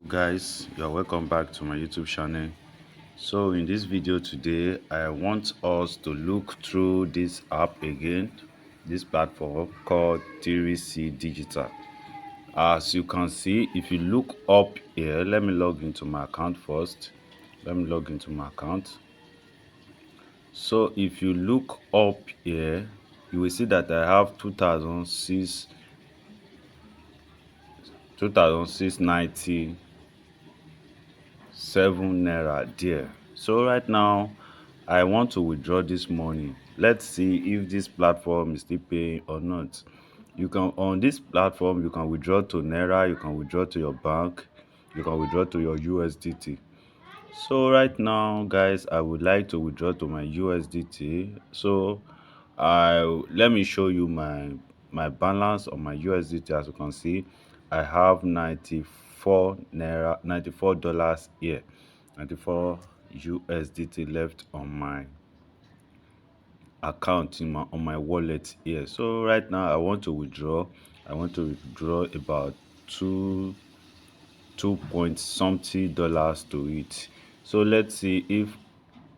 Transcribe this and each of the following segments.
Guys, you're welcome back to my YouTube channel. So in this video today, I want us to look through this app again, this platform called 3C Digital. As you can see, if you look up here, let me log into my account first. Let me log into my account. So if you look up here, you will see that I have 2690 naira there. So right now I want to withdraw this money. Let's see if this platform is still paying or not. You can, on this platform, you can withdraw to naira, you can withdraw to your bank, you can withdraw to your USDT. So right now guys, I would like to withdraw to my USDT. So let me show you my balance on my USDT. As you can see, I have 94 dollars here, 94 USDT left on my account on my wallet here. So right now I want to withdraw. I want to withdraw about two point something dollars to it. So let's see if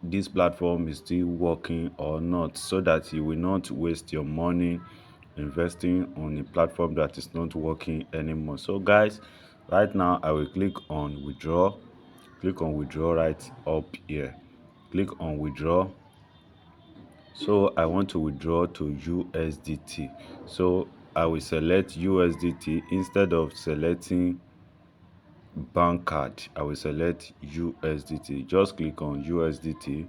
this platform is still working or not, so that you will not waste your money investing on a platform that is not working anymore. So guys, right now I will click on withdraw. Click on withdraw right up here. Click on withdraw. So I want to withdraw to USDT. So I will select USDT instead of selecting bank card. I will select USDT. Just click on USDT.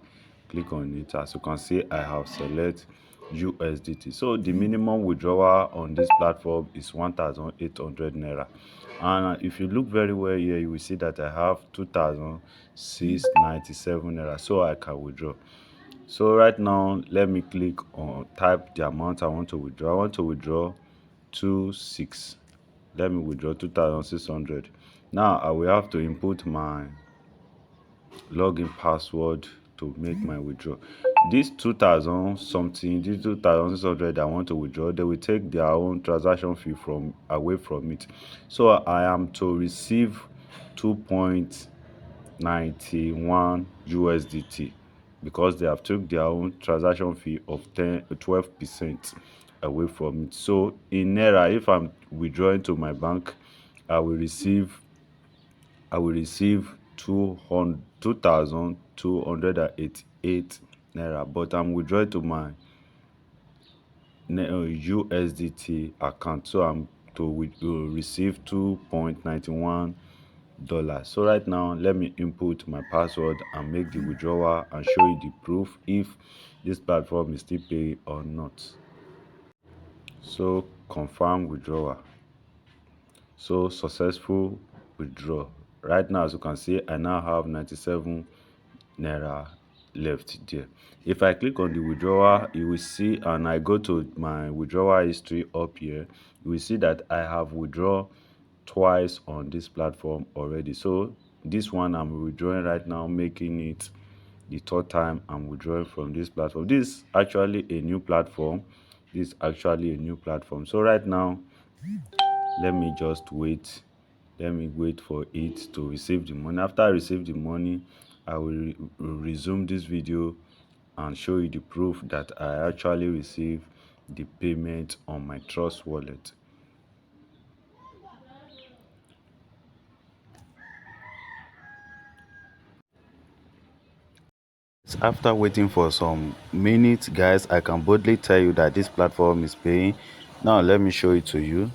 Click on it. As you can see, I have select USDT. So the minimum withdrawal on this platform is 1,800 naira. And if you look very well here, you will see that I have 2,697 naira, so I can withdraw. So right now, let me click on type the amount I want to withdraw. I want to withdraw 26. Let me withdraw 2,600. Now I will have to input my login password to make my withdrawal. This 2,000 something, this 2,600 I want to withdraw, they will take their own transaction fee from away from it. So I am to receive 2.91 USDT because they have took their own transaction fee of 12% away from it. So in naira, if I'm withdrawing to my bank, I will receive 2,288 naira, but I'm withdrawing to my USDT account, so I'm to receive 2.91 dollars. So right now, let me input my password and make the withdrawal and show you the proof if this platform is still paying or not. So confirm withdrawal. So successful withdraw. Right now, as you can see, I now have 97 naira left there. If I click on the withdrawal, you will see, and I go to my withdrawal history up here, you will see that I have withdrawn twice on this platform already. So this one I'm withdrawing right now, making it the third time I'm withdrawing from this platform. This is actually a new platform. So right now, let me just wait. Let me wait for it to receive the money. After I receive the money, I will resume this video and show you the proof that I actually received the payment on my Trust wallet. After waiting for some minutes, guys, I can boldly tell you that this platform is paying. Now let me show it to you.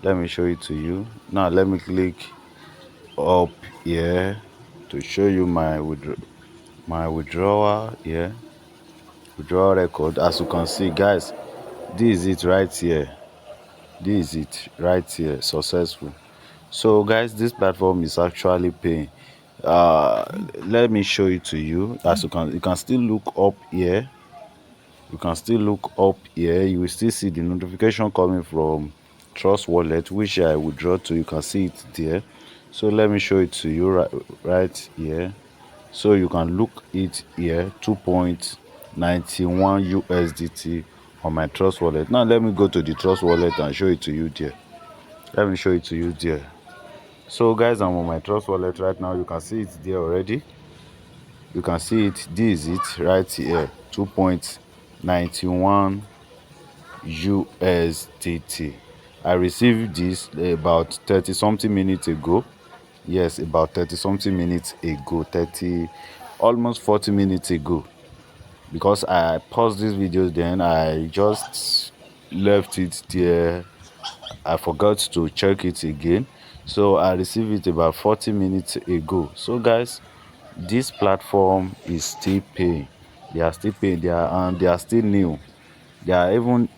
Now let me click up here to show you my withdrawal here. Withdrawal record. As you can see, guys, this is it right here. Successful. So guys, this platform is actually paying. Let me show it to you. As you can still look up here. You will still see the notification coming from Trust wallet, which I withdraw to. You can see it there. So let me show it to you right here. So you can look it here, 2.91 USDT on my Trust wallet. Now let me go to the Trust wallet and show it to you there. So guys, I'm on my trust wallet right now. You can see it there already. You can see it. This is it right here. 2.91 USDT. I received this about 30 something minutes ago. Yes, about 30 something minutes ago. 30, almost 40 minutes ago. Because I paused this video, then I just left it there. I forgot to check it again. So I received it about 40 minutes ago. So guys, this platform is still paying. They are still paying. They are still new. They are even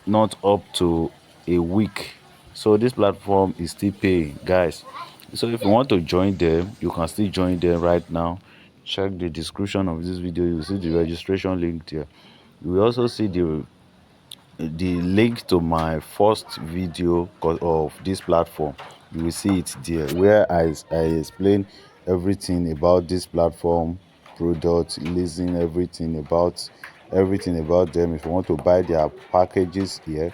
not up to a week. So this platform is still paying, guys. So if you want to join them, you can still join them right now. Check the description of this video. You will see the registration link there. You will also see the link to my first video of this platform. You will see it there where I explain everything about this platform, product, leasing, everything about them. If you want to buy their packages here,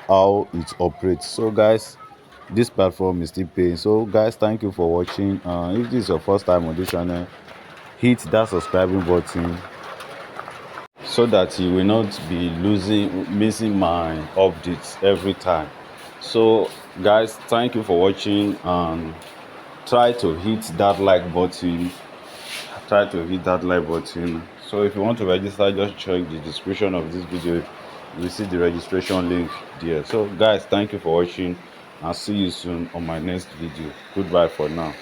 how it operates. So guys, this platform is still paying. So guys, thank you for watching. If this is your first time on this channel, hit that subscribing button so that you will not be missing my updates every time. So guys, thank you for watching, and try to hit that like button. So if you want to register, just check the description of this video. You will see the registration link there. So guys, thank you for watching, and see you soon on my next video. Goodbye for now.